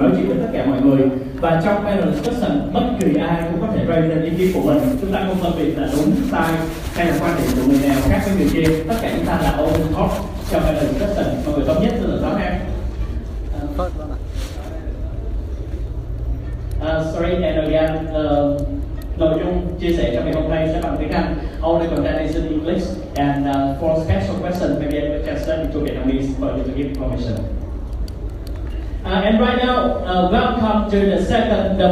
nói chuyện với tất cả mọi người. Và trong panel discussion, bất kỳ ai cũng có thể raise lên ý kiến của mình. Chúng ta không phân biệt là đúng, sai hay là quan điểm của người nào khác với người kia. Tất cả chúng ta là open talk trong panel discussion. Mọi người thống nhất từ đó ha. Sorry, and again, nội dung chia sẻ trong ngày hôm nay sẽ bằng tiếng Anh. All the content is in English, and for special questions, maybe I will translate into Vietnamese for you to give information. And right now, welcome to the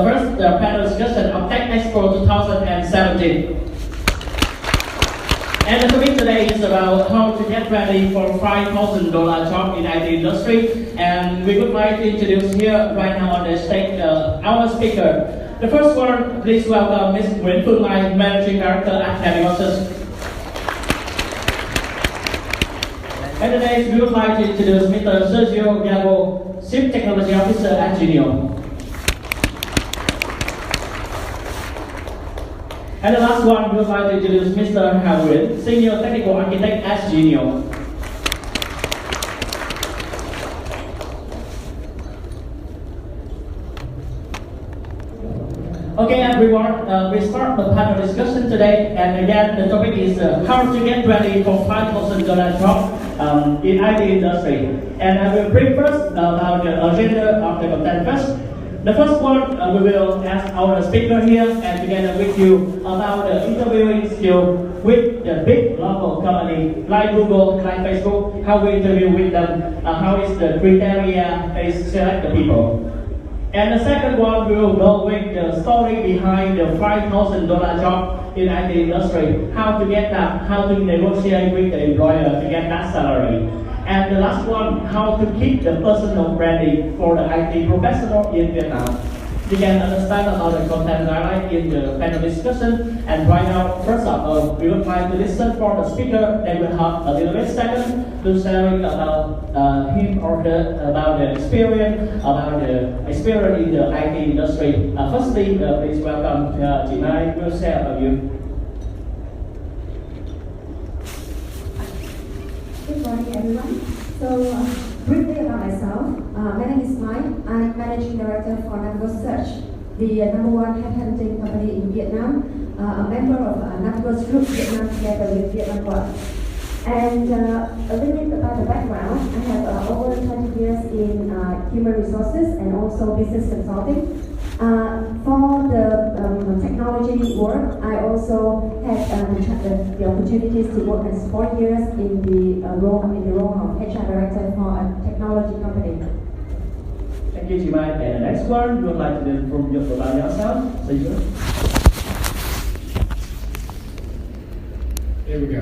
first panel discussion of techexport 2017. And the topic today is about how to get ready for $5,000 job in IT industry. And we would like to introduce here right now on the stage our speaker. The first one, please welcome Ms. Nguyễn Phương Mai, Managing Director at Navigosus. And today we would like to introduce Mr. Sergio Gago, Chief Technology Officer at Genio. And the last one, we would like to introduce Mr. Hà Nguyễn, Senior Technical Architect at Genio. Okay, everyone, we start the panel discussion today, and again, the topic is how to get ready for $5,000 job in IT industry. And I will bring first about the agenda of the content first. The first one, we will ask our speaker here and together with you about the interviewing skill with the big global company like Google, like Facebook, how we interview with them, how is the criteria they select the people. And the second one, we will go with the story behind the $5,000 job in IT industry, how to get that, how to negotiate with the employer to get that salary. And the last one, how to keep the personal branding for the IT professional in Vietnam. You can understand about the content highlight in the panel discussion. And right now, first of all, we would like to listen for the speaker. They will have a little bit second to sharing about him or her, about the experience in the IT industry. Firstly, please welcome chị Mai will share about you. Good morning, everyone. So, briefly about myself, my name is Mai. I'm Managing Director for Navigosus, the number one headhunting company in Vietnam, a member of Navigosus Group Vietnam together with Vietnam One. And a little bit about the background, I have over 20 years in human resources and also business consulting. For the technology work, I also had the opportunities to work as 4 years in the role of HR director for a technology company. Thank you, Jimai. And the next one, we would like to do from you about yourself. There we go.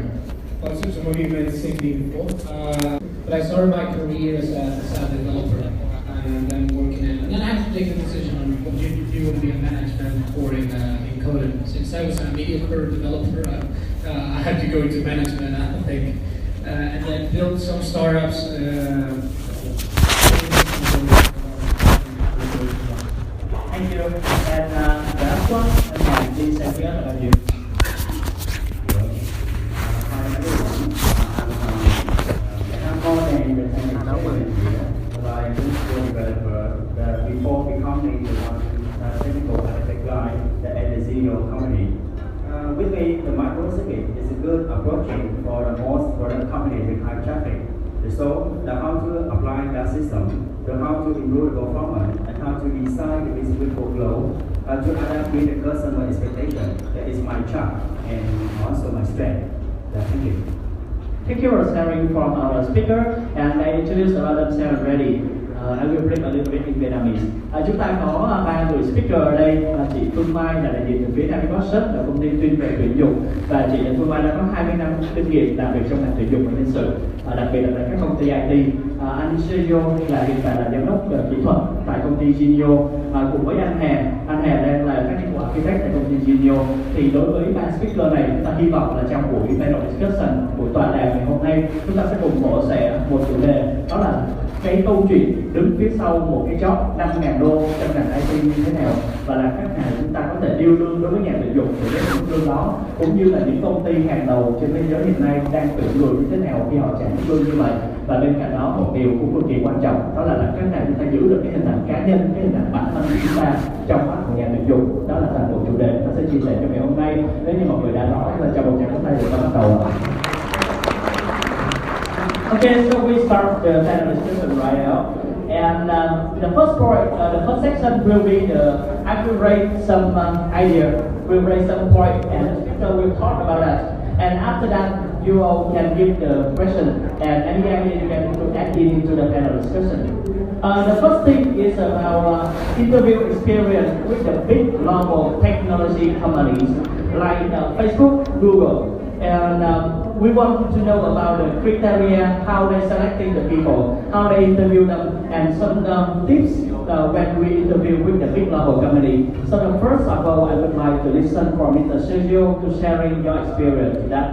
Well, so some of you may have seen me before, but I started my career as a developer and then working in, and then I had to take the decision on what do you want to be a management or in coding. Since I was a mediocre developer, I had to go into management, I think, and then build some startups. Thank you. And the last one, and please say again about you. Before becoming the technical architect guy at the Genio company. With me, the microcircuit is a good approaching for the most product company with high traffic. So, how to apply that system, how to improve the performance, and how to design the visible flow to adapt with the customer expectation. That is my charm and also my strength. Thank you. Thank you for sharing from our speaker, and I introduce about themselves already. I will bring a little bit in Vietnamese. Chúng ta có ba người speaker ở đây. Chị Phương Mai là đại diện từ phía Navigosus, là công ty chuyên về tuyển dụng, và chị Phương Mai đã có 20 năm kinh nghiệm làm việc trong ngành tuyển dụng và nhân sự, đặc biệt là tại các công ty IT. Anh Sergio là hiện tại là giám đốc kỹ thuật tại công ty Genio, cùng với anh Hà. Anh Hà đang là technical architect tại công ty Genio. Thì đối với ba speaker này, chúng ta hy vọng là trong buổi panel discussion, buổi tọa đàm ngày hôm nay, chúng ta sẽ cùng mổ xẻ một chủ đề, đó là cái câu chuyện đứng phía sau một cái job 5.000 đô trong ngành IT như thế nào, và là cách nào chúng ta có thể điêu lương đối với nhà tuyển dụng để cái mức lương đó, cũng như là những công ty hàng đầu trên thế giới hiện nay đang tuyển người như thế nào khi họ trả mức lương như vậy. Và bên cạnh đó một điều cũng cực kỳ quan trọng, đó là cách nào chúng ta giữ được cái hình ảnh cá nhân, cái hình ảnh bản thân của chúng ta trong mắt của nhà tuyển dụng. Đó là toàn bộ chủ đề ta sẽ chia sẻ trong ngày hôm nay. Nếu như mọi người đã rõ là cho một tràng pháo tay để ta bắt đầu. Okay, so we start the panel discussion right now. And the first part, the first section will be I will raise some idea, will raise some point, and the speaker will talk about that. And after that, you all can give the question, and any idea you can add into the panel discussion. The first thing is about interview experience with the big global technology companies like Facebook, Google, and we want to know about the criteria, how they selecting the people, how they interview them, and some tips when we interview with the big global company. So the first of all, I would like to listen from Mr. Sergio to sharing your experience with that.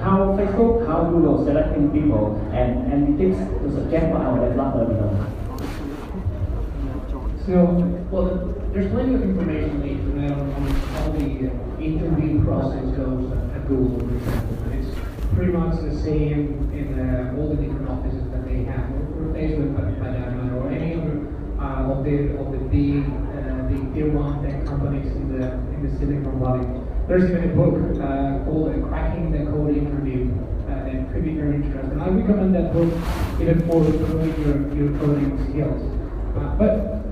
How Facebook, how Google selecting people, and any tips to suggest for our developer. So, well, there's plenty of information on the internet on how the interview process goes at Google, for example. It's pretty much the same in all the different offices that they have, or Facebook, by that matter, or any other of the big tier one tech companies in the Silicon Valley. There's even a book called Cracking the Code Interview, and could be very interesting. I recommend that book even for improving your coding skills. But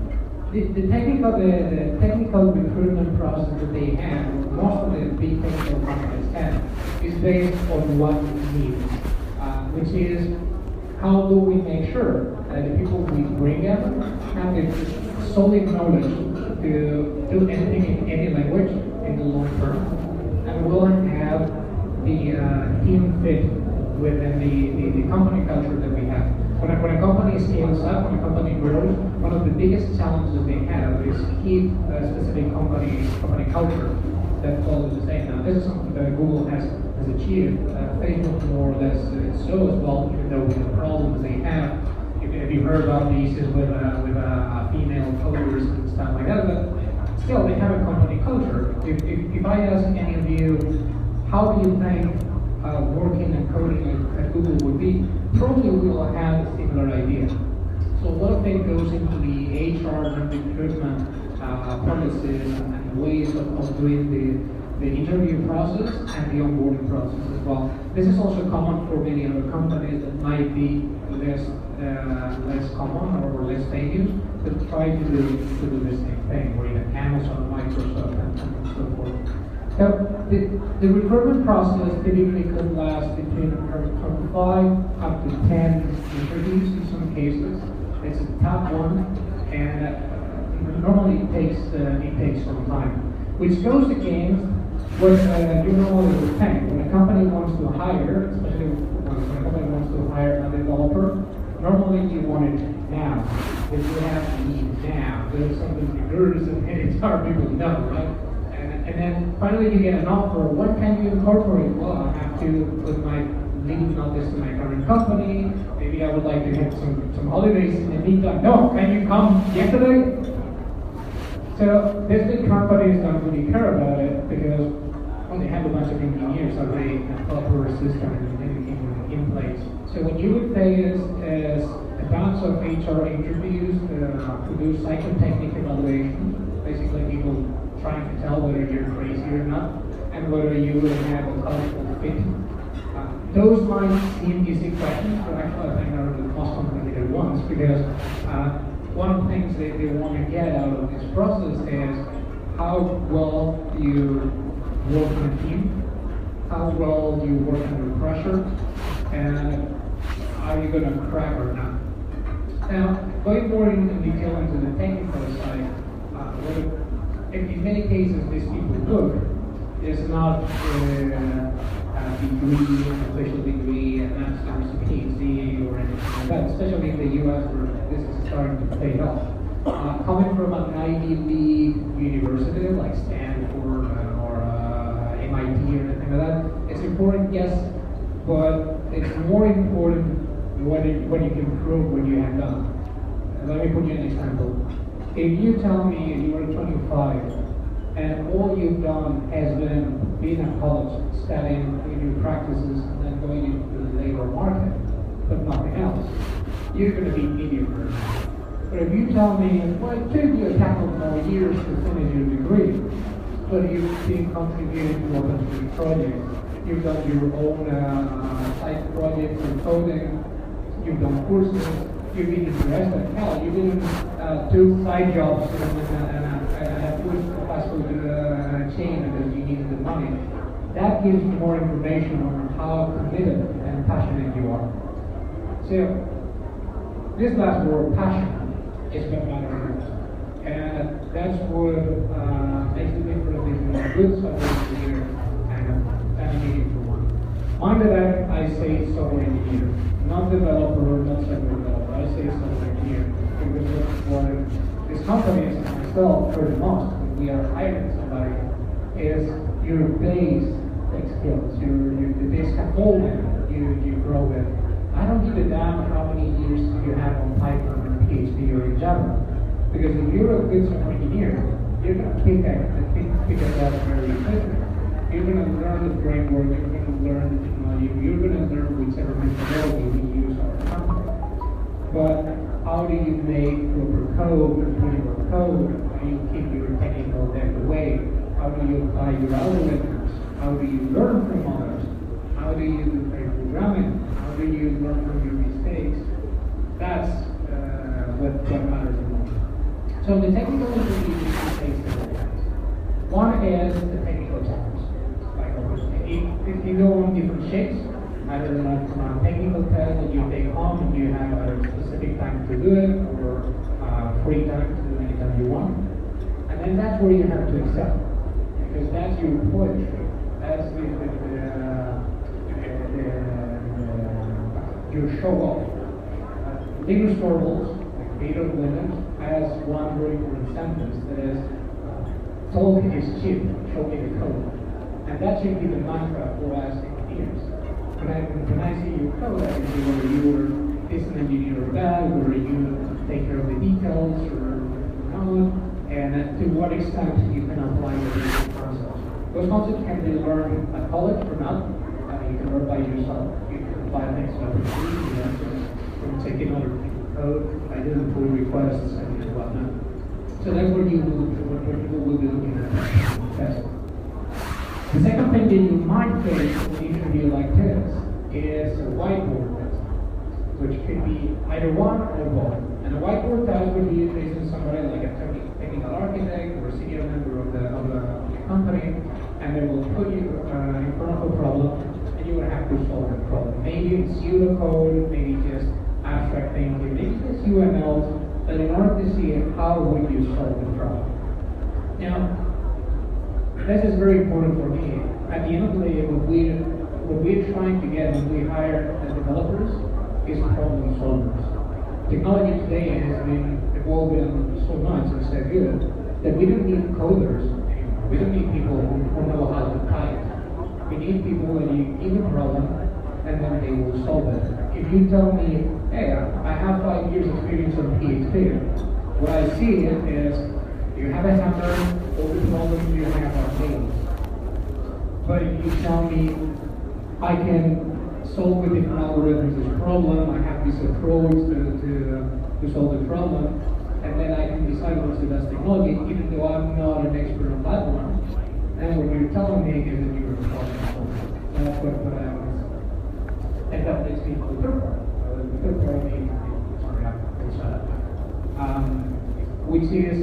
the technical recruitment process that they have, most of the big technical companies have, is based on what it needs, which is how do we make sure that the people we bring in have the solid knowledge to do anything in any language in the long term, and will have the team fit within the company culture that we have. When a company scales up, when a company grows, one of the biggest challenges they have is keep a specific company culture that follows the same. Now, this is something that Google has achieved. Facebook more or less so as well, even though with the problems they have. If you heard about the issues with female coders and stuff like that, but still they have a company culture. If I ask any of you, how do you think working and coding at Google would be, probably we will have a similar idea. So a lot of it goes into the HR and recruitment policies and ways of doing the interview process and the onboarding process as well. This is also common for many other companies that might be less common or less famous, but try to do the same thing, or even Amazon, Microsoft, and so forth. So the recruitment process typically could last between from 5 up to 10 interviews in some cases. It's a tough one, and normally it takes some time, which goes against what you normally would think. When a company wants to hire, especially when a company wants to hire a developer, normally you want it now. If you have to need now, there's something recruiters and HR people know, right? And then finally you get an offer. What can you incorporate? Well, I have to put my leave notice to my current company. Maybe I would like to get some holidays in the meantime. No, can you come yesterday? So these big companies don't really care about it because they have a bunch of engineers already and proper system in place. So what you would pay is a bunch of HR interviews to do psychotechnical evaluation, basically people trying to tell whether you're crazy or not, and whether you will have a cultural fit. Those might seem easy questions, but actually I think are the most complicated ones, because one of the things they want to get out of this process is how well you work in a team, how well you work under pressure, and are you going to crack or not. Now, going more in detail into the technical side, in many cases, these people look is not a degree, a special degree, a master's, a PhD, or anything like that, especially in the US where this is starting to pay off. Coming from an Ivy League university like Stanford or MIT or anything like that, it's important, yes, but it's more important what you can prove when you have done. Let me put you an example. If you tell me you are 25 and all you've done has been being at college, studying, doing your practices, and then going into the labor market, but nothing else, you're going to be mediocre. But if you tell me, well, it took you a couple more years to finish your degree, but you've been contributing to open source projects, you've done your own side projects and coding, you've done courses, you've been interested, hell, you didn't do side jobs and pushed a fast food chain because you needed the money. That gives you more information on how committed and passionate you are. So, this last word, passion, is what matters most. And that's what makes the difference between a good software engineer and a meaningful one. Mind that I say software engineer, not developer, not software developer. I say software engineer because that's what this company and myself heard the most when we are hiring somebody is your base skills, the base scaffolding you grow with. I don't give a damn how many years you have on Python or PHP or in Java. Because if you're a good software engineer, you're going to pick at that very quickly. You're going to learn the framework, you're going to learn the technology, you're going to learn whichever methodology we use our company. But how do you make proper code, continual code? How do you keep your technical debt away? How do you apply your algorithms? How do you learn from others? How do you do pair programming? How do you learn from your mistakes? That's what matters the most. So the technical interview takes several things. One is the technical challenge. Like if you go on different shifts, either from a technical test that you take home and you have a specific time to do it, or free time to do it anytime you want. And then that's where you have to excel. Because that's your poetry. That's your show off. Linus Torvalds, the creator of Linux, has one very important sentence that is, talk is cheap, show me the code. And that should be the mantra for us engineers. When I see your code, I can see whether you were this an engineer or that, whether you take care of the details or not, and to what extent you can apply the concepts. Those concepts can be learned at college or not. You can learn by yourself. You can apply things to from taking other people's code, identifying pull requests, and whatnot. So that's what people will be looking at test. The second thing that you might face in an interview like this is a whiteboard test, which could be either one or both. And a whiteboard test would be facing somebody like a technical architect or a senior member of the company, and they will put you in front of a problem, and you will have to solve the problem. Maybe it's pseudocode, maybe just abstract thinking, maybe just UMLs, but in order to see how would you solve the problem. Now, this is very important for me. At the end of the day, what we're trying to get when we hire the developers is problem solvers. Technology today has been evolving so much and so good that we don't need coders anymore. We don't need people who know how to type. We need people that you give a problem and then they will solve it. If you tell me, hey, I have 5 years experience on PHP, what I see is you have a hammer, all the problems you have are nails. But if you tell me I can solve with different algorithms this problem, I have this approach to solve the problem, and then I can decide what's the best technology, even though I'm not an expert on that one. And what you're telling me is that you're a problem solver. That's what I want to say. And that makes me the third part. The third part means, which is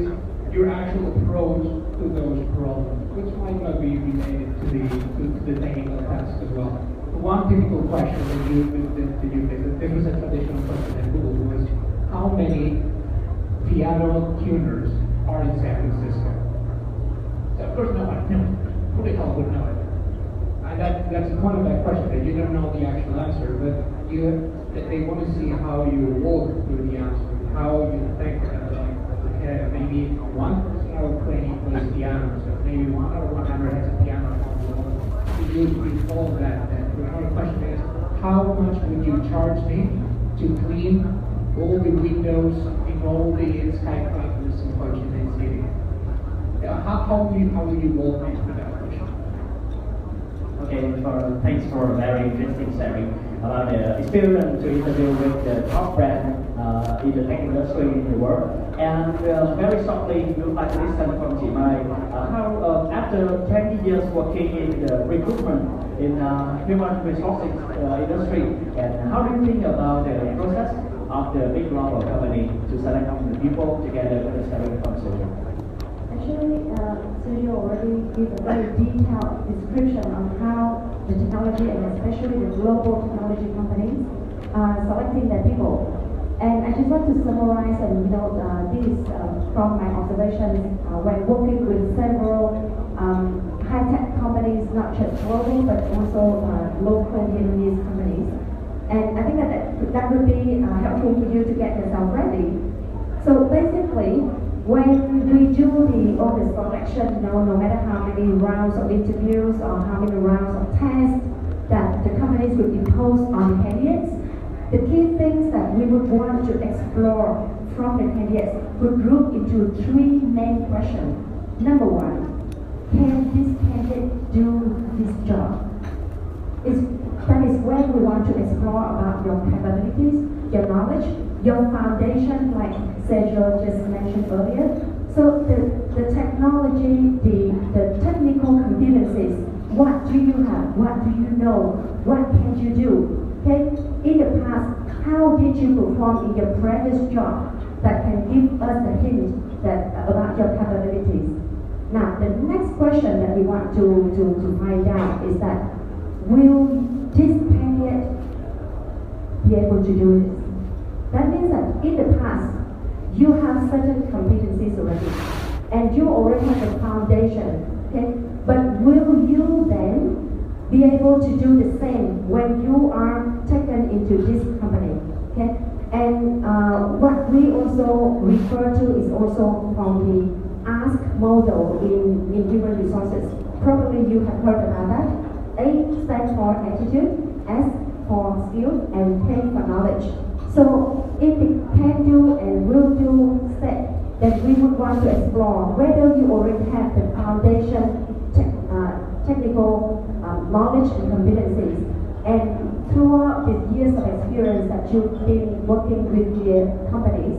your actual approach to those problems, which might not be related to the technical task as well. One typical question that you faced, there was a traditional question at Google, was how many piano tuners are in San Francisco? So of course no one knows. Who the hell would know it? And that's the point of that question, that you don't know the actual answer, but they want to see how you walk through the answer, how you think maybe one person out of 20 plays piano, so maybe 1 out of 100 has a piano on the wall. You solve that. Another question is, how much would you charge me to clean all the windows in all the skyscrapers in Ho Chi Minh City? How will you walk me through that question? Okay, thanks for a very interesting sharing about the experience to interview with the top brand in the tech industry in the world. And very shortly, we would like to listen from Chị Mai how after 20 years working in the recruitment in human resources industry, and how do you think about the process of the big global company to select the people together with the salary from Sergio? Actually, Sergio already gave a very detailed description on how the technology and especially the global technology companies are selecting their people. And I just want to summarize and this from my observations when working with several high-tech companies, not just global but also local Vietnamese companies. And I think that would be helpful for you to get yourself ready. So basically, when we do all the selection, no matter how many rounds of interviews or how many rounds of tests that the companies would impose on candidates, the key things that we would want to explore from the candidates would group into three main questions. Number one, can this candidate do this job? That is when we want to explore about your capabilities, your knowledge, your foundation, like Sergio just mentioned earlier. So the technology, the technical competencies, what do you have? What do you know? What can you do? Okay, in the past, how did you perform in your previous job that can give us a hint about your capabilities? Now, the next question that we want to find out is that, will this candidate be able to do this? That means that in the past, you have certain competencies already, and you already have a foundation, okay? But will you then be able to do the same when you are taken into this company, okay? And what we also refer to is also from the ask model in human resources. Probably you have heard about that. A stands for attitude, S for skill, and K for knowledge. So in the can do and will do set, that we would want to explore whether you already have the foundation technical knowledge and competencies. And throughout the years of experience that you've been working with the companies,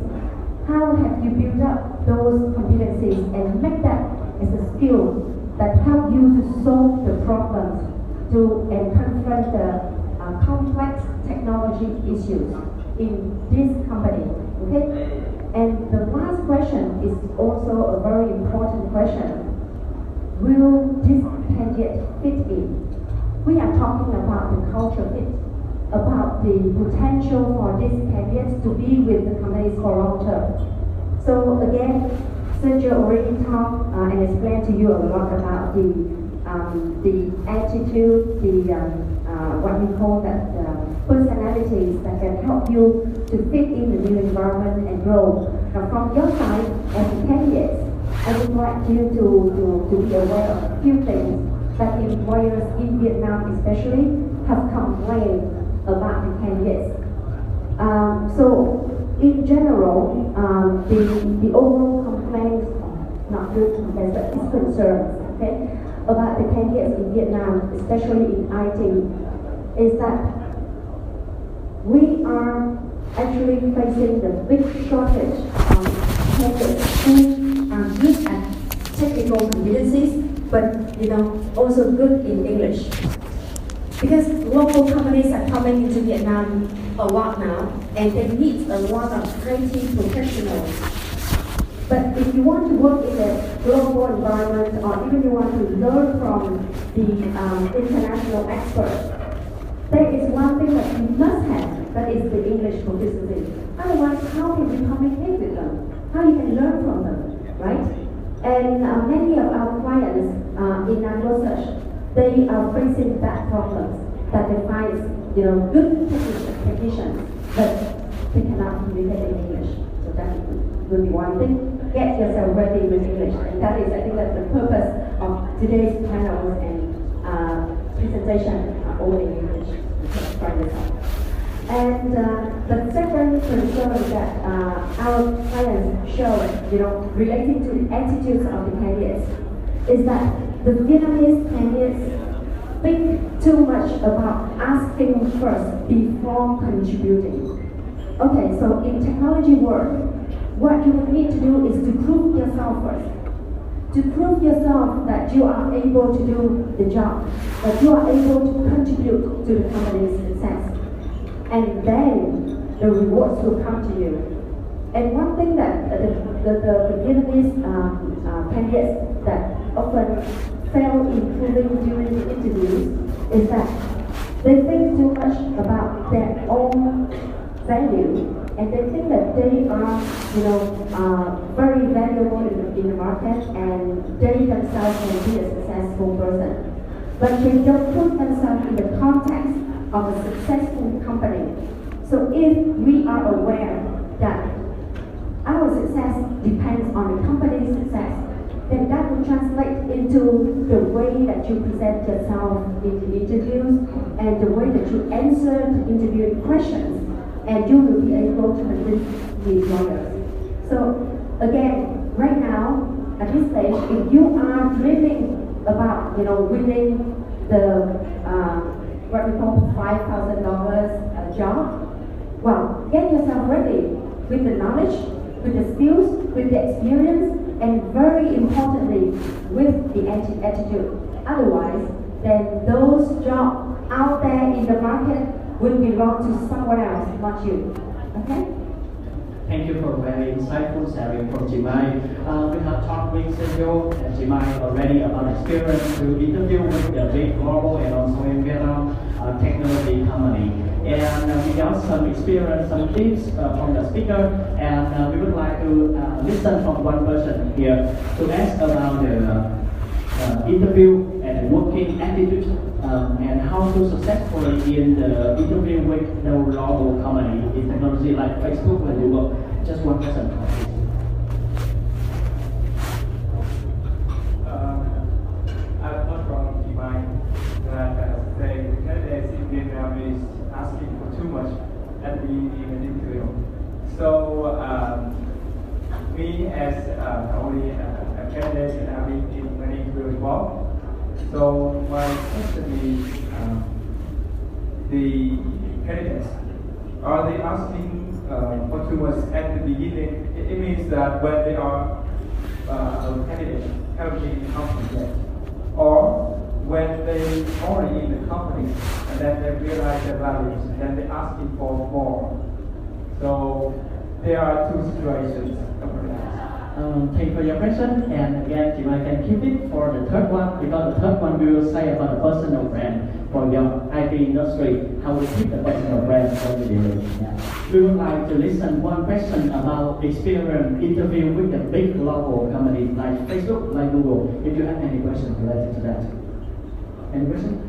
how have you built up those competencies and make that as a skill that help you to solve the problems and confront the complex technology issues in this company, okay? And the last question is also a very important question. Will this candidate fit in? We are talking about the culture fit, about the potential for these candidates to be with the companies for long term. So again, Sergio already talked and explained to you a lot about the attitude, what we call that personalities that can help you to fit in the new environment and grow. Now from your side, as a candidate, I would like you to be aware of a few things that employers in Vietnam especially have complained about the candidates. So in general, the overall complaints, not good complaints, but it's concerns, okay, about the candidates in Vietnam, especially in IT, is that we are actually facing the big shortage of candidates who are good at technical competencies, but also good in English. Because local companies are coming into Vietnam a lot now, and they need a lot of IT professionals. But if you want to work in a global environment, or even you want to learn from the international experts, there is one thing that you must have, that is the English proficiency. Otherwise, how can you communicate with them? How you can learn from them, right? And many of our clients in our research, they are facing that problems, that they find good technicians, but they cannot communicate in English. So that will be one thing. Get yourself ready with English, and that is, I think, that's the purpose of today's panels and presentation all in English. Try this out. And the second concern that our clients show, relating to the attitudes of the candidates, is that the Vietnamese candidates think too much about asking first before contributing. Okay, so in technology world, what you would need to do is to prove yourself first. To prove yourself that you are able to do the job, that you are able to contribute to the company's success. And then the rewards will come to you. And one thing that the Vietnamese candidates that often fail in proving during the interviews is that they think too much about their own value, and they think that they are, very valuable in the market, and they themselves can be a successful person. But they don't put themselves in the context of a successful company. So if we are aware that our success depends on the company's success, then that will translate into the way that you present yourself in the interviews and the way that you answer the interview questions, and you will be able to convince the employers. So again, right now, at this stage, if you are dreaming about winning the what we call $5,000 job, well, get yourself ready with the knowledge, with the skills, with the experience, and very importantly, with the attitude. Otherwise, then those jobs out there in the market will belong to someone else, not you. Okay? Thank you for very insightful sharing from Jimai. We have talked with Sergio and Jimai already about experience to interview with the big global and also in Vietnam technology company. And we got some experience, some tips from the speaker, and we would like to listen from one person here to ask about the interview and working attitude and how to successfully in the interview with the global company in technology like Facebook and Google. Just one person. I've heard from Jimai that the candidates in Vietnam is asking for too much at the interview. So me as only a candidate, and I've been in many interviews as well. So my question is, the candidates, are they asking for too much at the beginning? It means that when they are a candidate haven't been in the company yet, or when they already in the company and then they realize their values, then they're asking for more. So there are two situations. Thank you for your question, and again, if I can keep it for the third one, because the third one we will say about the personal brand for your IT industry, how we keep the personal brand for the delivery. Yeah. We would like to listen one question about experience interview with the big global companies like Facebook, like Google. If you have any questions related to that. Any question?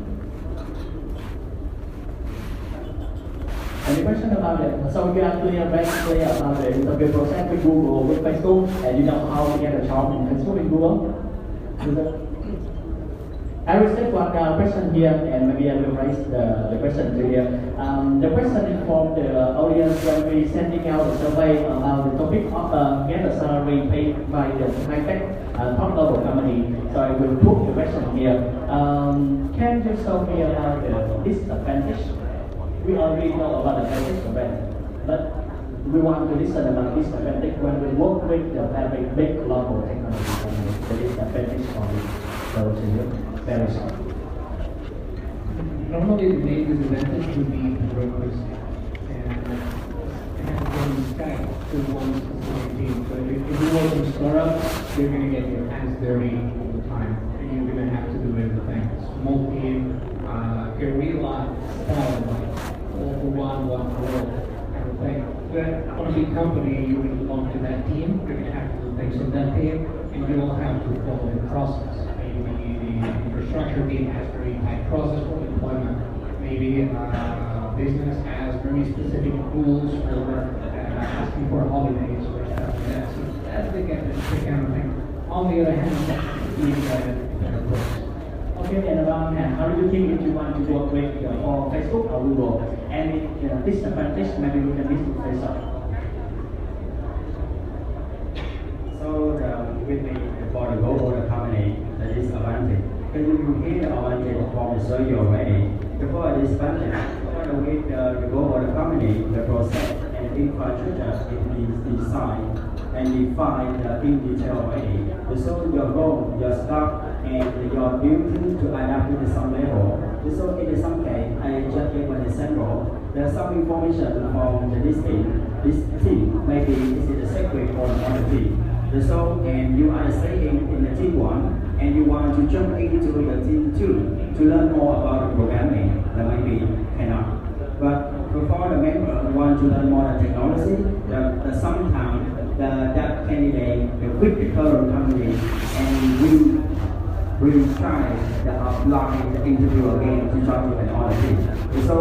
Any question about it? So you are clear, very clear about the interview process with Google, with Facebook, and you know how to get a job in Facebook and Google? I will take one question here, and maybe I will raise the question to here. The question is from the audience when we sending out a survey about the topic of get a salary paid by the high-tech top level company. So I will put the question here. Can you show me about the disadvantage? We already know about the disadvantage, but we want to listen about disadvantage when we work with the very big global technology company. The disadvantage for it. So to you, very short. Normally the main disadvantage would be the brokers and having stack to one specific team. So if you work in a startup, you're going to get your hands dirty all the time, and you're going to have to do everything. Small team, guerrilla style, all for one world kind of thing. But on a big company, you will belong to that team, you're going to have to do things in that team, and you will have to follow the process. Maybe the infrastructure team has very tight process for deployment. Maybe business has very specific rules for asking for holidays or stuff like that. So that's the kind of thing. On the other hand, you got better approach. Okay, and around hand, how do you think if you want to work with or Facebook or Google? Any disadvantage, maybe we can discuss that. So with for the global company, the disadvantage. Can you hear the advantage from the survey already? Before disadvantage, with the global company, the process and infrastructure is designed and defined in detail already. So your role, your scope, and your ability to adapt to some level. So in some case, I just gave an example. There's some information from this team, maybe this is the secret for another team. So, and you are staying in the team 1, and you want to jump into the team 2 to learn more about the programming, that maybe cannot. But for the member who want to learn more technology, sometimes that candidate will quit the current company and will try to apply the interview again to join with another team. So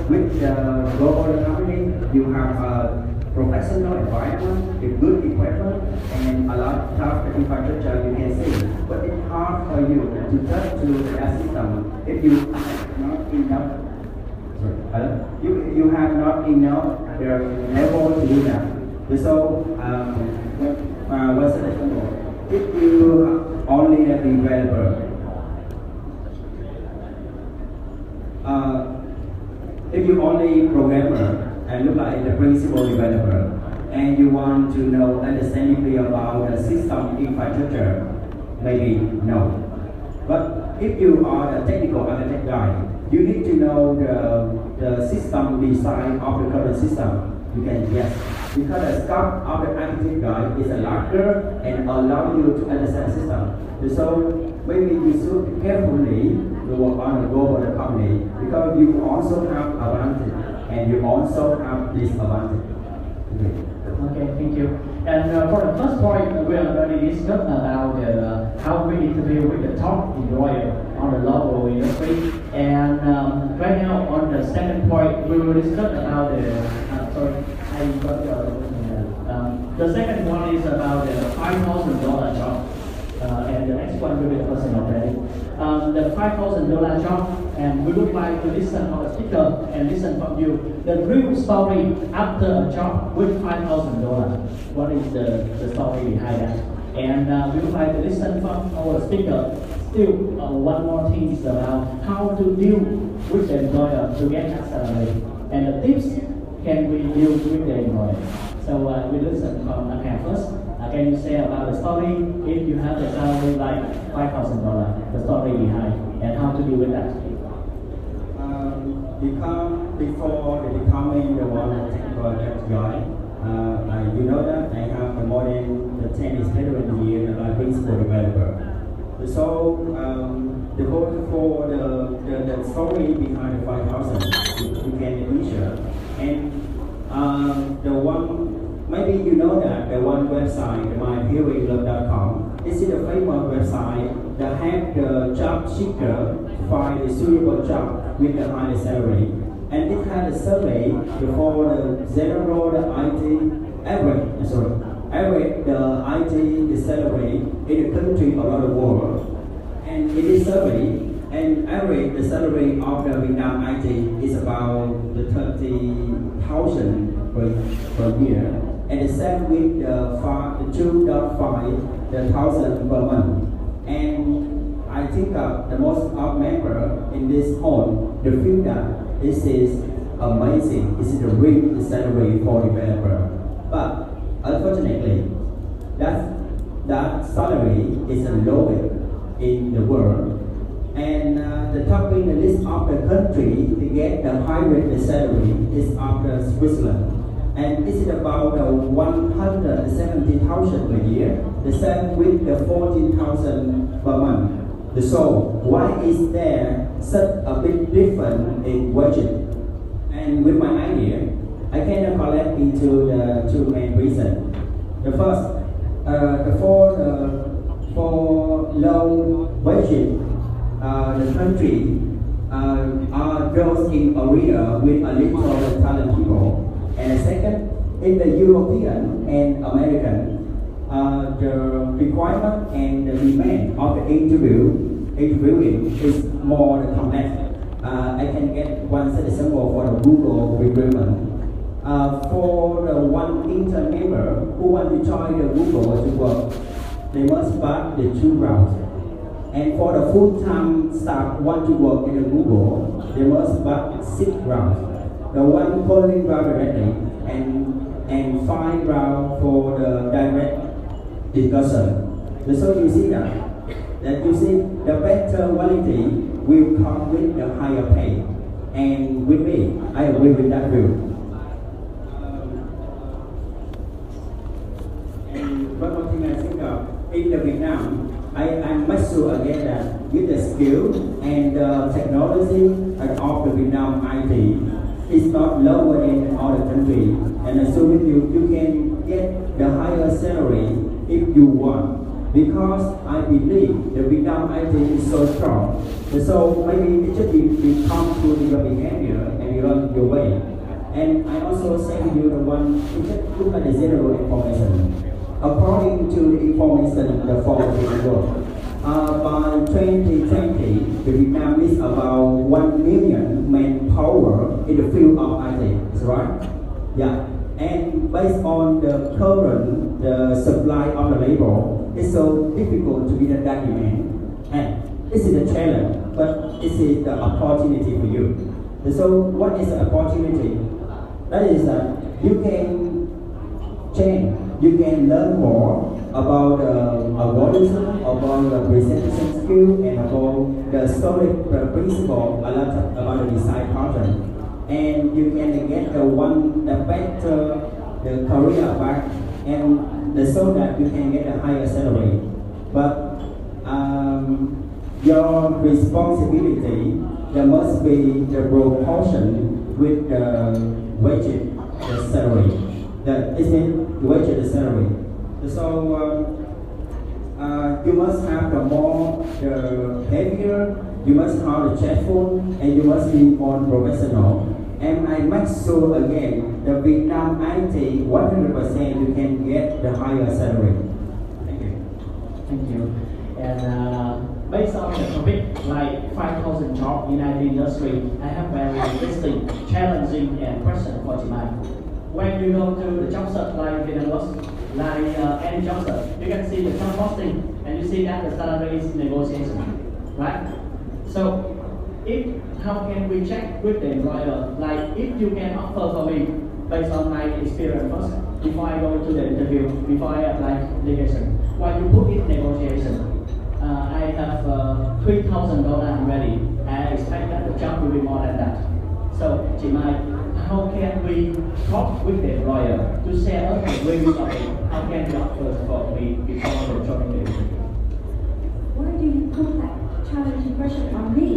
with the global company, you have a professional environment with good equipment and a lot of infrastructure you can see. But it's hard for you to touch to that system if you have not enough. You have not enough level to do that. So what's the example? If you only a developer, if you only programmer and look like the principal developer, and you want to know understandingly about the system infrastructure, maybe no. But if you are a technical architect guy, you need to know the system design of the current system. You can yes, because the scope of the architect guy is larger and allow you to understand the system. So maybe you should carefully work on the global company because you also have advantage and you also have disadvantage. Okay, thank you. And for the first point, we are going to discuss about how we interview with the top employer on the local industry. And right now, on the second point, we will discuss about the second one is about the $5,000 job. And the next one will be the person already. The $5,000 job, and we would like to listen from the speaker and listen from you. The real story after a job with $5,000. What is the story behind that? And we would like to listen from our speaker. Still, one more thing is about how to deal with the employer to get that salary. And the tips can we deal with the employer. So we listen from Akha first. Can you say about the story if you have a salary like $5,000, the story behind, and how to deal with that? Before becoming the one technical guy, you know that I have more than the 10 experience years as a principal developer. So the for the story behind the 5,000, you can measure, and the one. Maybe you know that the one website, myhearinglove.com, is a famous website that has the job seeker find a suitable job with the high salary. And it had a survey for the general IT average the IT the salary in the country around the world. And in this survey, and average the salary of the Vietnam IT is about the 30,000 per year. And the same with the 2,500 per month. And I think the most of member in this hall, they feel that this is amazing. This is the real salary for developer. But unfortunately, that salary is the lowest in the world. And the top in the list of the country to get the highest salary is after Switzerland. And this is about 170,000 per year, the same with the 14,000 per month. So why is there such a big difference in wages? And with my idea, I can collect into the two main reasons. The first, for low wages, the country are those in area with a little talented people. And the second, in the European and American, the requirement and the demand of the interviewing is more complex. I can get one example for the Google recruitment. For the one intern member who want to join the Google to work, they must pass the 2 rounds. And for the full-time staff want to work in the Google, they must pass 6 rounds. The one polygraph directly, and and 5 rounds for the direct discussion. So you see that you see the better quality will come with the higher pay. And with me, I agree with that view. And one more thing I think of, in the Vietnam, I'm much sure again that with the skill and the technology of the Vietnam IT is not lower than other countries. And so with you can get the higher salary if you want. Because I believe the Vietnam IT is so strong. And so maybe it should be come to your behavior and you learn your way. And I also say to you the one, you just look at the general information. According to the information the forwarding world, by 2020, the Vietnam is about 1 million manpower in the field of IT. Is right? Yeah. And based on the current supply of the labor, it's so difficult to meet that demand. And this is the challenge, but this is the opportunity for you. So what is the opportunity? That is that you can change, you can learn more about algorithm, about the presentation skill, and about the solid principle about the design pattern. And you can get the better the career back, and so that you can get a higher salary. But your responsibility, there must be the proportion with the wage, the salary. It means the wage, the salary. So you must have the more the heavier, you must have the cheerful, and you must be more professional. And I make sure again, the Vietnam IT 100% you can get the higher salary. Thank you. Thank you. And based on the topic like 5,000 jobs in IT industry, I have very interesting, challenging and question for tonight. When you go to the job search like Vietnamese, like any job search, you can see the job posting and you see that the salary is negotiation, right? So how can we check with the employer? Like if you can offer for me based on my experience first, before I go to the interview, before I apply application, when you put in negotiation, I have $3,000 ready. I expect that the job will be more than that. So, chị Mai, how can we talk with the employer to say, okay, where you are, how can you offer for me before the job interview? Why do you put that challenging question on me?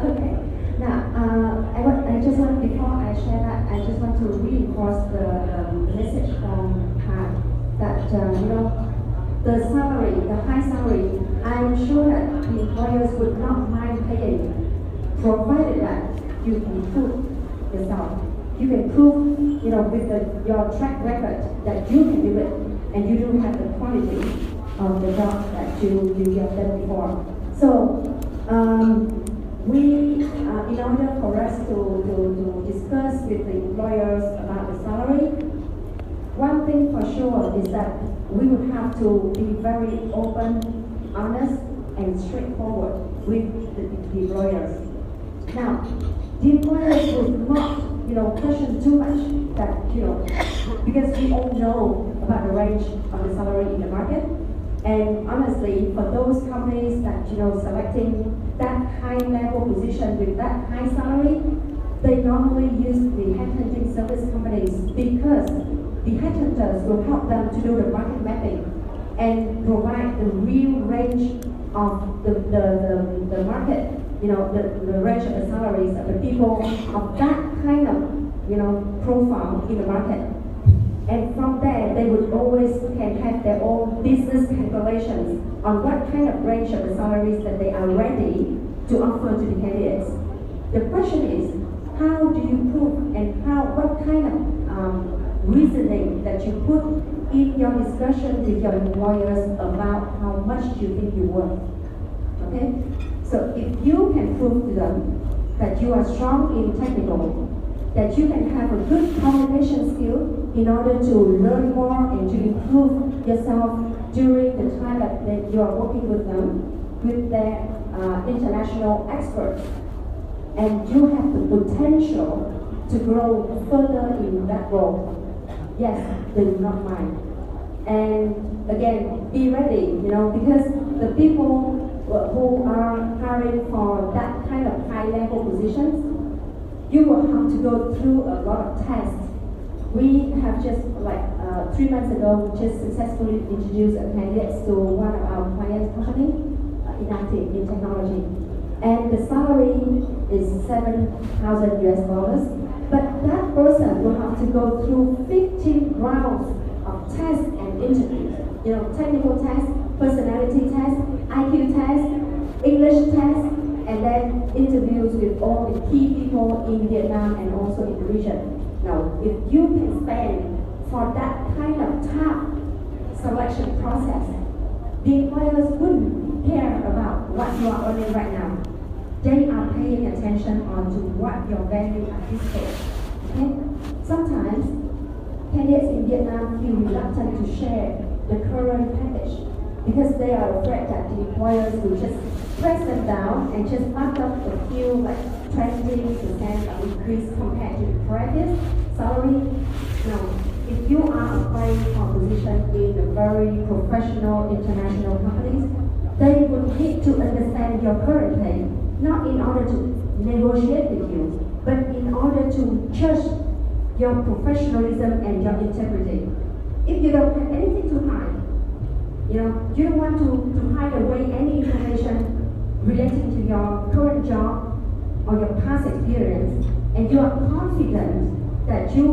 Okay. Now, I just want, before I share that, I just want to reinforce the message from Pat that the salary, the high salary, I'm sure that the employers would not mind paying, provided that you can prove yourself. You can prove, with your track record that you can do it, and you do have the quality of the job that you have done before. So, in order for us to discuss with the employers about the salary, one thing for sure is that we would have to be very open, honest, and straightforward with the employers. Now, the employers would not, question too much that, because we all know about the range of the salary in the market. And honestly, for those companies that, selecting that high level position with that high salary, they normally use the headhunting service companies because the headhunters will help them to do the market mapping and provide the real range of the market, the range of the salaries of the people of that kind of, profile in the market. And from there, they would always can have their own business calculations on what kind of range of the salaries that they are ready to offer to the candidates. The question is, how do you prove and what kind of reasoning that you put in your discussion with your employers about how much you think you're worth? Okay? So if you can prove to them that you are strong in technical, that you can have a good communication skill in order to learn more and to improve yourself during the time that you are working with them, with their international experts. And you have the potential to grow further in that role. yes, they will not mind. And again, be ready, because the people who are hiring for that kind of high-level positions, you will have to go through a lot of tests. We have just 3 months ago, we just successfully introduced a candidate to one of our client company in IT, in technology. And the salary is $7,000 US, but that person will have to go through 15 rounds of tests and interviews. Technical tests, personality tests, IQ tests, English tests, and then interviews with all the key people in Vietnam and also in the region. Now, if you can spend for that kind of tough selection process, the employers wouldn't care about what you are earning right now. They are paying attention on to what your value at this stage. Okay? Sometimes, candidates in Vietnam feel reluctant to share the current package because they are afraid that the employers will just press them down and just mark up a few 20% of increase compared to the previous salary. No, if you are applying for a position in a very professional international companies, they will need to understand your current pay, not in order to negotiate with you, but in order to judge your professionalism and your integrity. If you don't have anything to hide, you don't want to hide away any information relating to your current job or your past experience, and you are confident that you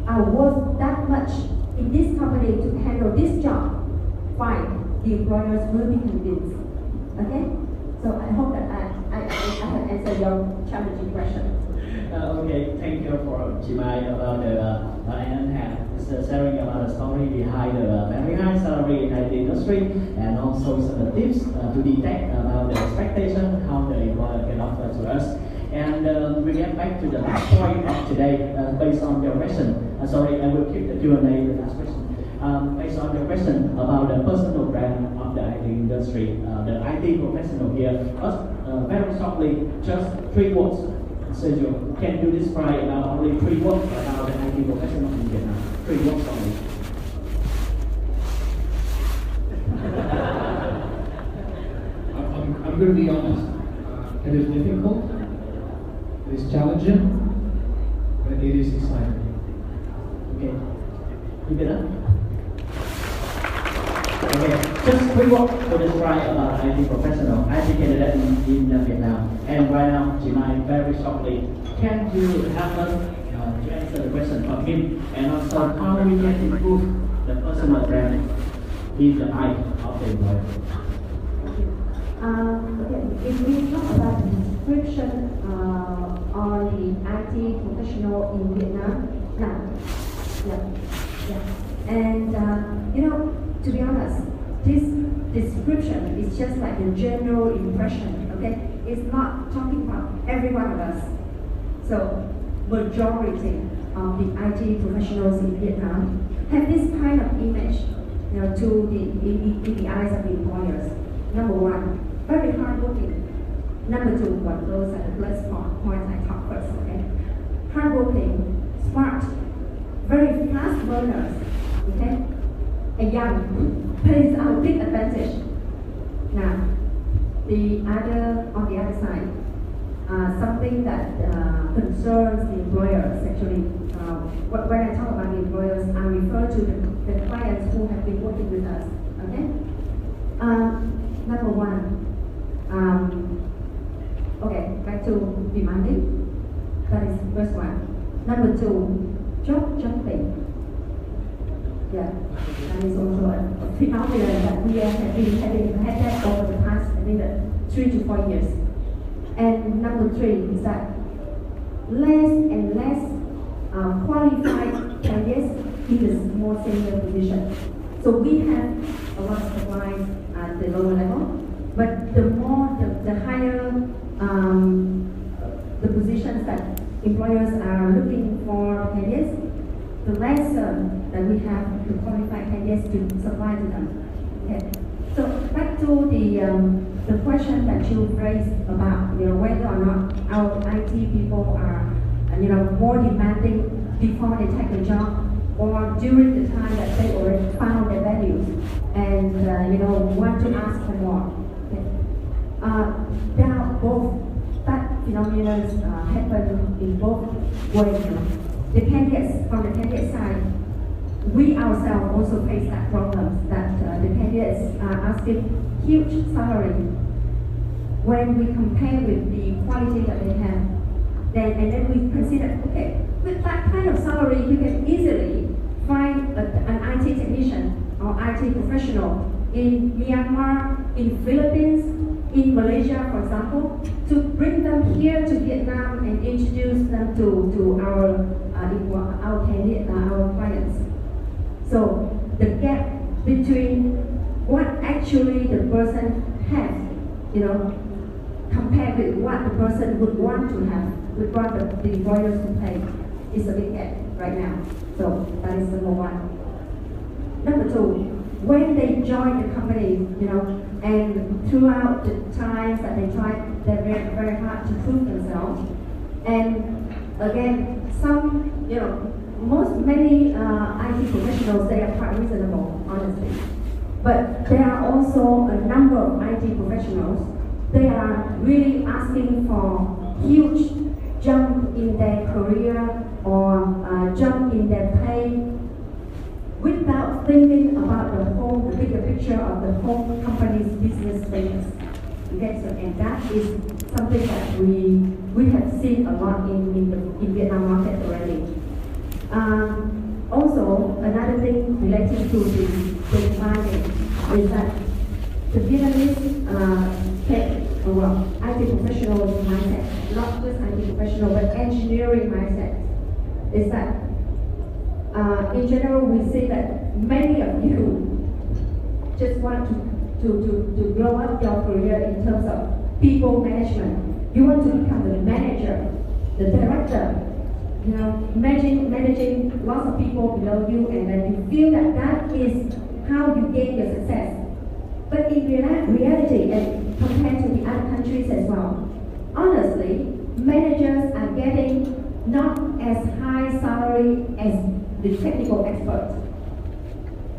are worth that much in this company to handle this job, fine, the employers will be convinced. Okay? So I hope that I have answered your challenging question. Okay, thank you for Chị Mai about the sharing about the story behind the very high salary in IT industry, and also some tips to detect about the expectation how the employer can offer to us. And we get back to the last point of today based on your question. Sorry, I will keep the Q&A the last question. Based on your question about the personal brand of the IT industry, the IT professional here, very shortly, just 3 words. So you can do this by only 3 words about the IT professional in Vietnam. 3 words only. I'm going to be honest. It is difficult. It is challenging, but it is exciting. Okay. You get that? Okay. Just 3 words to describe about IT professional, IT candidate in Vietnam. And right now, Chị Mai, very shortly, can you help us to answer the question from him, and also how we can improve the personal brand in the eye of the employer? Okay, if we talk about the description on the IT professional in Vietnam, and to be honest, this description is just like a general impression. Okay, it's not talking about every one of us. So, majority of the IT professionals in Vietnam have this kind of image, in the eyes of the employers. Number 1, very hardworking. Number 2, what those are the plus points I talk first. Okay, hardworking, smart, very fast learners. Okay, and young. That is our big advantage. Now, on the other side, something that concerns the employers actually. When I talk about the employers, I refer to the clients who have been working with us. Okay. Number 1. Okay, back to demanding. That is the first one. Number 2, job jumping. Yeah, that is also a phenomenon that we have been had that over the past, 3 to 4 years. And number 3 is that less and less qualified candidates in the more senior position. So we have a lot of supplies at the lower level, but the higher the positions that employers are looking for candidates, the lesser that we have the qualified candidates to supply to them. Okay. So back to the question that you raised about whether or not our IT people are more demanding before they take a job. or during the time that they already found their values and want to ask for more. Okay. There are both that phenomena happen in both ways. The candidates from the candidate side, we ourselves also face that problem that the candidates are asking huge salary when we compare with the quality that they have. And then we consider, okay, with that kind of salary, you can easily find an IT technician or IT professional in Myanmar, in Philippines, in Malaysia, for example, to bring them here to Vietnam and introduce them to our candidate, our clients. So the gap between what actually the person has, compared with what the person would want to have, would want the employers to pay, is a big gap right now. So that is number one. Number two, when they join the company, and throughout the times that they try, they're very, very hard to prove themselves. And again, many IT professionals, they are quite reasonable, honestly. But there are also a number of IT professionals, they are really asking for huge jump in their career or jump in their pay without thinking about the bigger picture of the whole company's business status. Okay, so and that is something that we have seen a lot in Vietnam market already. Also, another thing relating to the market is that the Vietnamese IT professionals mindset, not just IT professional, but engineering mindset, is that in general we see that many of you just want to grow up your career in terms of people management. You want to become the manager, the director, managing lots of people below you, and then you feel that is how you gain your success. But in reality, and compared to the other countries as well, honestly, managers are getting not as high salary as the technical experts.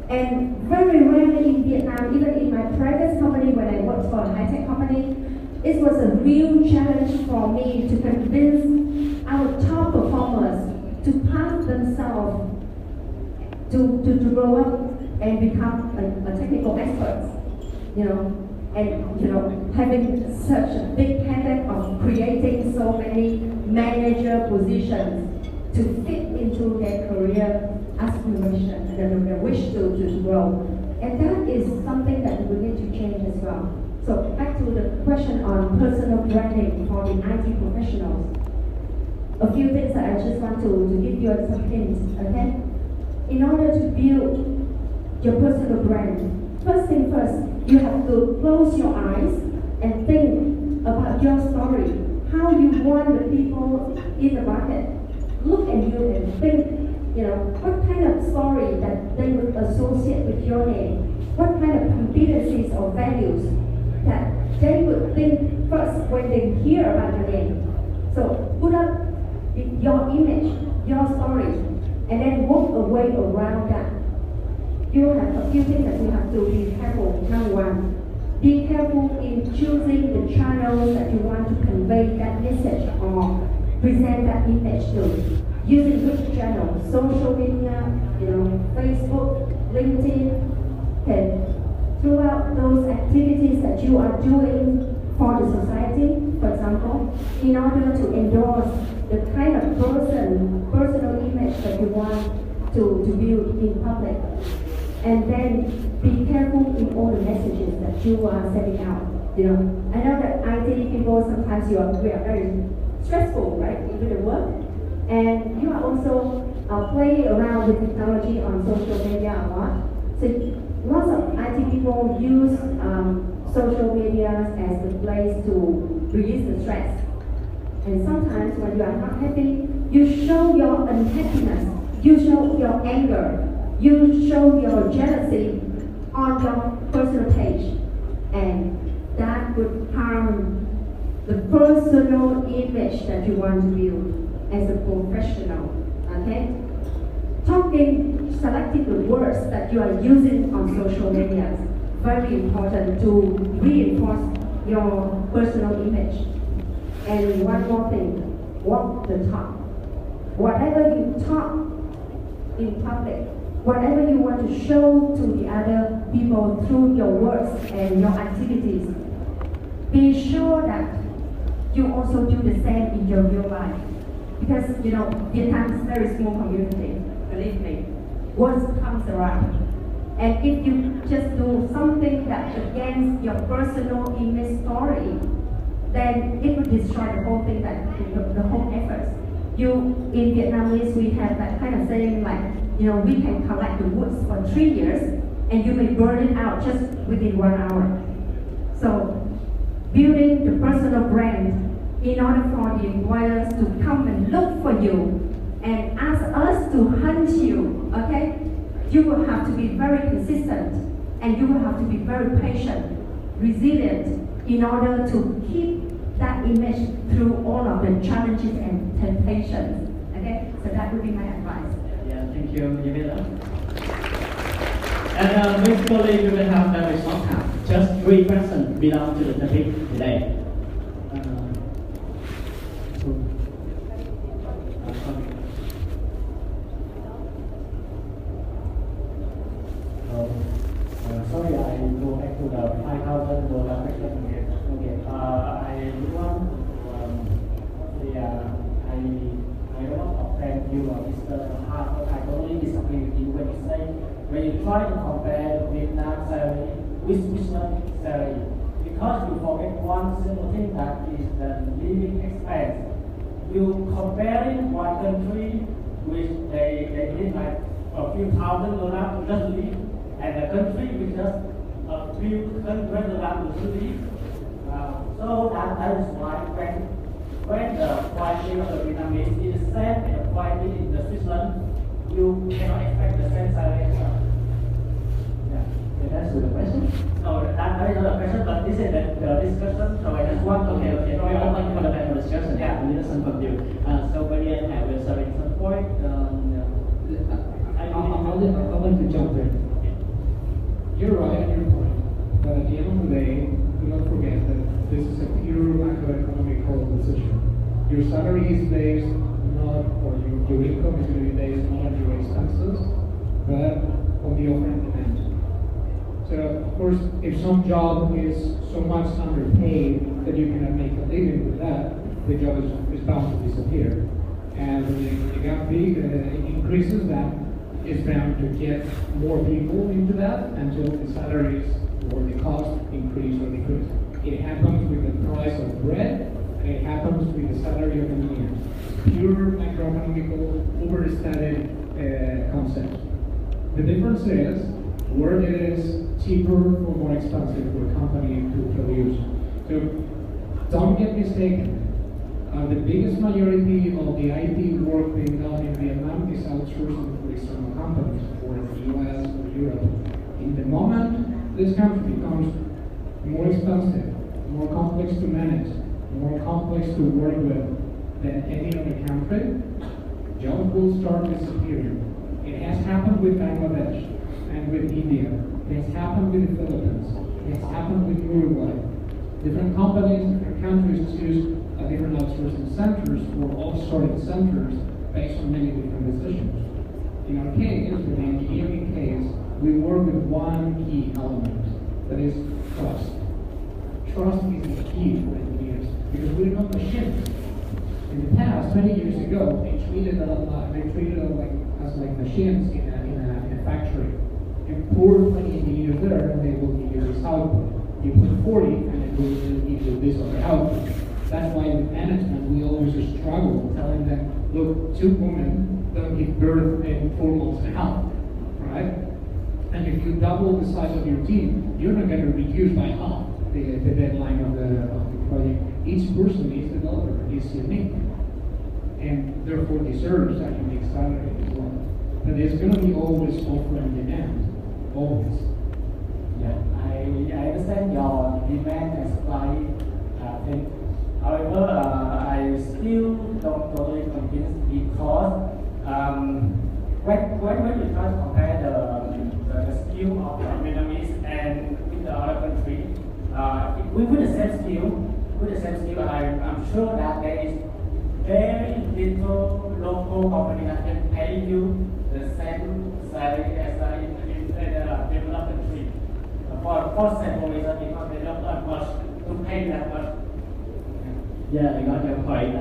And very rarely in Vietnam, even in my previous company when I worked for a high-tech company, it was a real challenge for me to convince our top performers to pass themselves to grow up and become a technical expert. Having such a big headache of creating so many manager positions to fit into their career aspiration and their wish to grow. And that is something that we need to change as well. So back to the question on personal branding for the IT professionals. A few things that I just want to give you some hints, okay? In order to build your personal brand, first thing first, you have to close your eyes and think about your story. How you want the people in the market look at you and think, what kind of story that they would associate with your name? What kind of competencies or values that they would think first when they hear about your name? So put up your image, your story, and then work a way around that. You have a few things that you have to be careful. Number one, be careful in choosing the channels that you want to convey that message or present that image to. Using which channel? Social media, Facebook, LinkedIn. Okay. Throughout those activities that you are doing for the society, for example, in order to endorse the kind of personal image that you want to build in public. And then be careful in all the messages that you are sending out. I know that IT people sometimes we are very stressful, right, into the work, and you are also playing around with technology on social media a lot. So lots of IT people use social media as the place to release the stress. And sometimes when you are not happy, you show your unhappiness, you show your anger, you show your jealousy on your personal page, and that would harm the personal image that you want to build as a professional. Okay? talking, selecting the words that you are using on social media. Very important to reinforce your personal image. And one more thing, walk the talk. Whatever you talk in public, whatever you want to show to the other people through your words and your activities, be sure that you also do the same in your real life. Because, Vietnam is a very small community, believe me. Words comes around. And if you just do something that's against your personal image story, then it will destroy the whole thing, the whole effort. In Vietnamese, we have that kind of saying like, we can collect the woods for 3 years, and you may burn it out just within 1 hour. So, building the personal brand in order for the employers to come and look for you and ask us to hunt you, okay? You will have to be very consistent, and you will have to be very patient, resilient, in order to keep that image through all of the challenges and temptations, okay? So that would be my advice. Yeah, thank you, Yamila. And basically, we will have very short time. Just 3 questions belong to the topic today. Sorry, I go back to the $5,000 question again. Okay, I want to I don't want to offend you or Mr. Hart, but I totally disagree with you when you try to compare Vietnam salary with Switzerland salary, because you forget one simple thing, that is the living expense. You comparing one country which they need like a few $1,000 to just live, and the country with just a few $100 to live. So that is why when the quality of the Vietnamese is the same and the quality in the Switzerland, you cannot expect the same salary as well. Yeah. Did I answer the question? No, that is not a question, but this is the discussion. So I just want, okay. So we open for the panel discussion. Yeah, we listen from you. So Marianne, I will start at some point. I'd like to jump in. You're right on your point, but at the end of the day, do not forget that this is a pure macroeconomical decision. Your salary is based not, or your income is going to be based not on your expenses, but on the offer and demand. So, of course, if some job is so much underpaid that you cannot make a living with that, the job is bound to disappear. And when the gap increases, that is bound to get more people into that until the salaries or the cost increase or decrease. It happens with the price of bread, and it happens with the salary of engineers. Pure macroeconomical, overstated concept. The difference is where it is cheaper or more expensive for a company to produce. So don't get mistaken. The biggest majority of the IT work being done in Vietnam is outsourcing for external companies, or the US or Europe. In the moment this country becomes more expensive, more complex to manage, more complex to work with than any other country, jobs will start disappearing. It has happened with Bangladesh and with India. It has happened with the Philippines. It has happened with Uruguay. Different companies, different countries choose different outsourcing centers or offshoring centers based on many different decisions. In our case, in the engineering case, we work with one key element, that is trust. Trust is the key for engineers because we're not machines. In the past, 20 years ago, they treated us like machines in a factory. You pour 20 engineers there, and they will give you this output. You put 40, and it will give you this other output. That's why with management, we always struggle telling them, look, 2 women don't give birth in 4 months and a half, right? And if you double the size of your team, you're not going to reduce by half the deadline of the project. Each person is developer, is unique, and therefore deserves a unique salary as well. But there's going to be always offer and demand, always. Yeah, I understand your demand and supply thing. However, I still don't totally convinced because when you try to compare the skill of the Vietnamese and with the other country, with the same skill, I'm sure that there is very little local company that can pay you the same salary as in the developed country. For simple reason because they don't earn much to pay that much. Yeah, I got your point.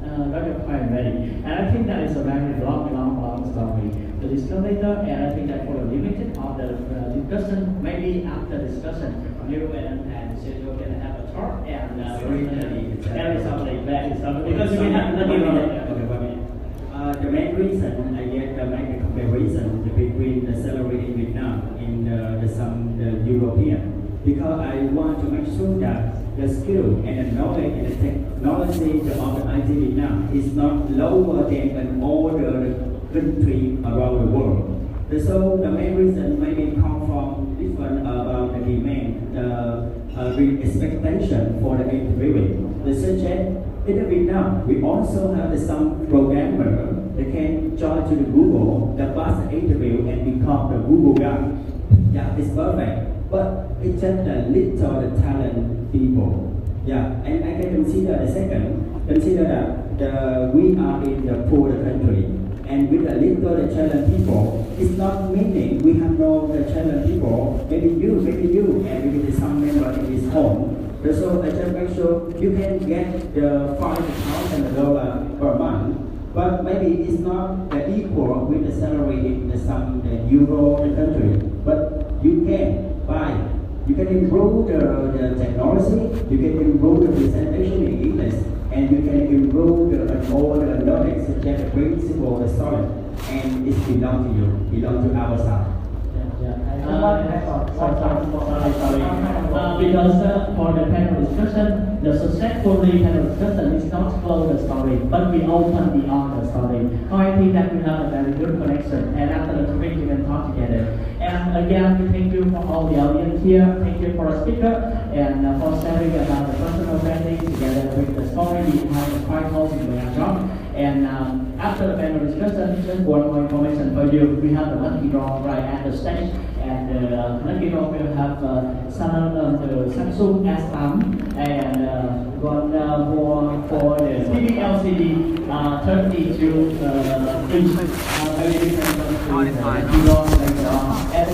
Already. And I think that is a very long story to discuss later. And I think that for the limited of the discussion, maybe after discussion, you and Sergio can have a talk and very something because we have the the main reason I get the main comparison between the salary in Vietnam in the European, because I want to make sure that the skill and the knowledge and the technology of the IT Vietnam is not lower than all the country around the world. So the main reason maybe come from different about the demand, the expectation for the interview. The suggest in Vietnam, we also have some programmer that can join to the Google, the pass the interview and become the Google guy. Yeah, it's perfect. But it's just a little the talent people. Yeah, and I can consider that we are in the poor country, and with a little the talent people, it's not meaning we have no the talent people. Maybe you, and maybe some member in this home. So I just make sure you can get the $5,000 per month, but maybe it's not equal with the salary in some Euro country. But you can buy. You can improve the technology, you can improve the presentation in English, and you can improve all the knowledge such as the principle, the solid, and it belongs to you, belongs to our side. Because for the panel discussion, the successfully panel discussion is not close the story, but we open beyond the story. I think that we have a very good connection, and after the topic we can talk together. And again, we thank you for all the audience here. Thank you for the speaker and for sharing about the personal branding together with the story behind the 5,000 job. And after the panel discussion, just one more information for you. We have the lucky draw right at the stage, and the lucky draw will have some the Samsung S8 and one for the TV LCD 32 inch. Very different and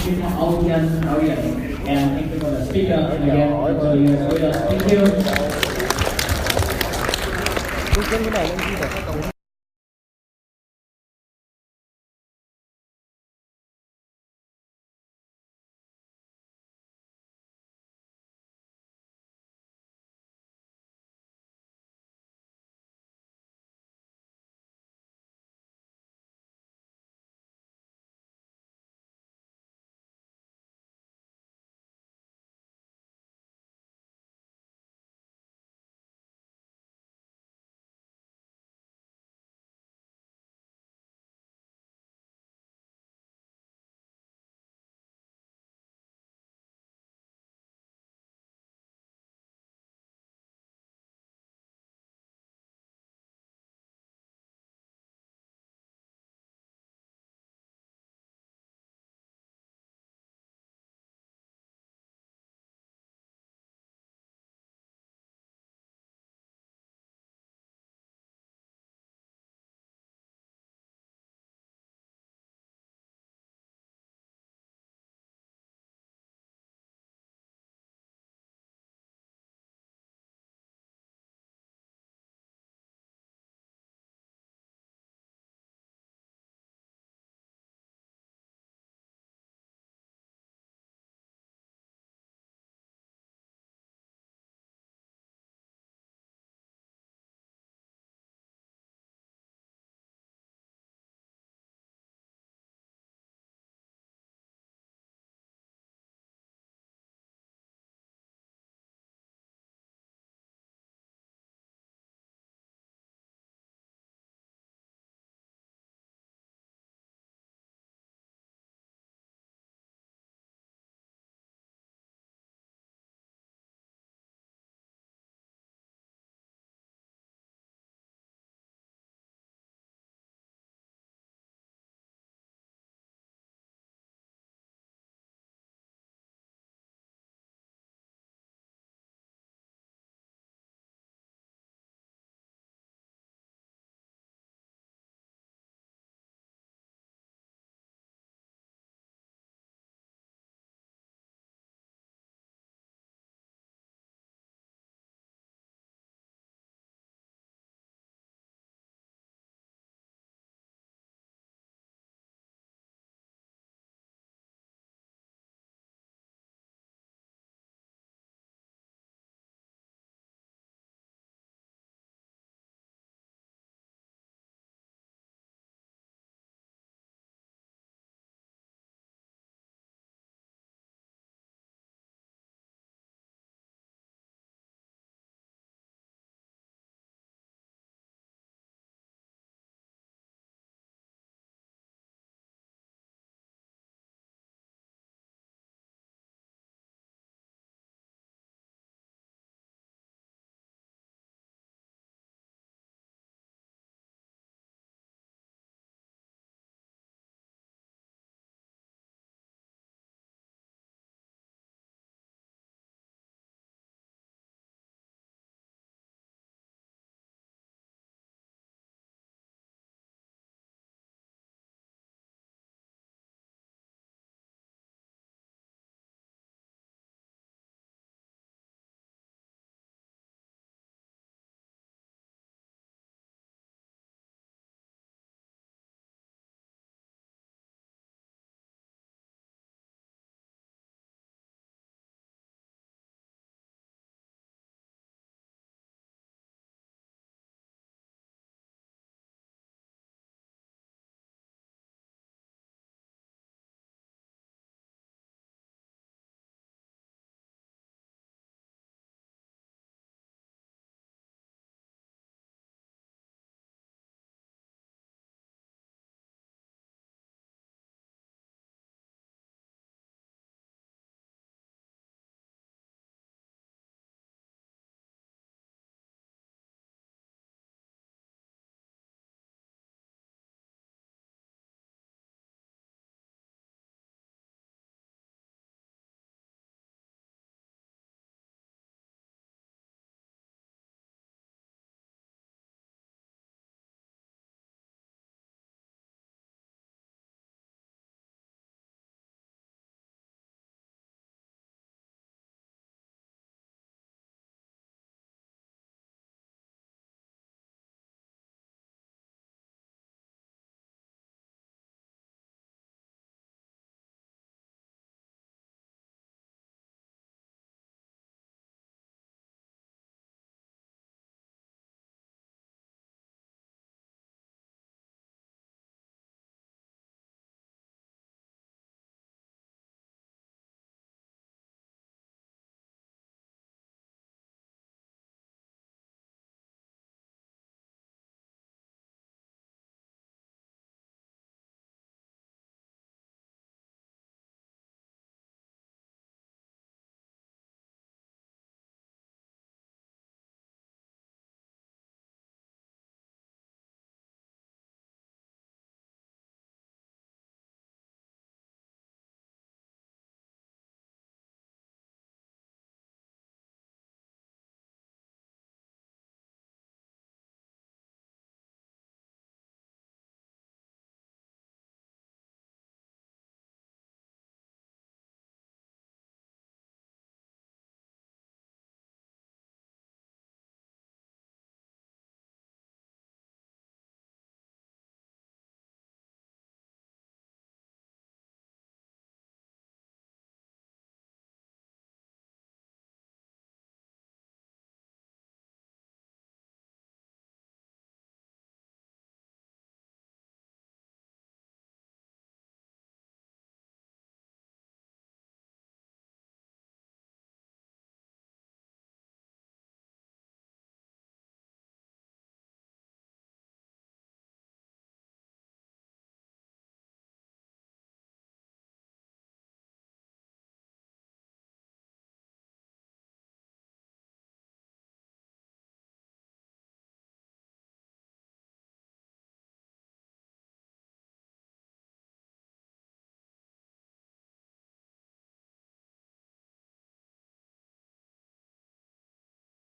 we have audience, and thank you for the speaker again for your thank you.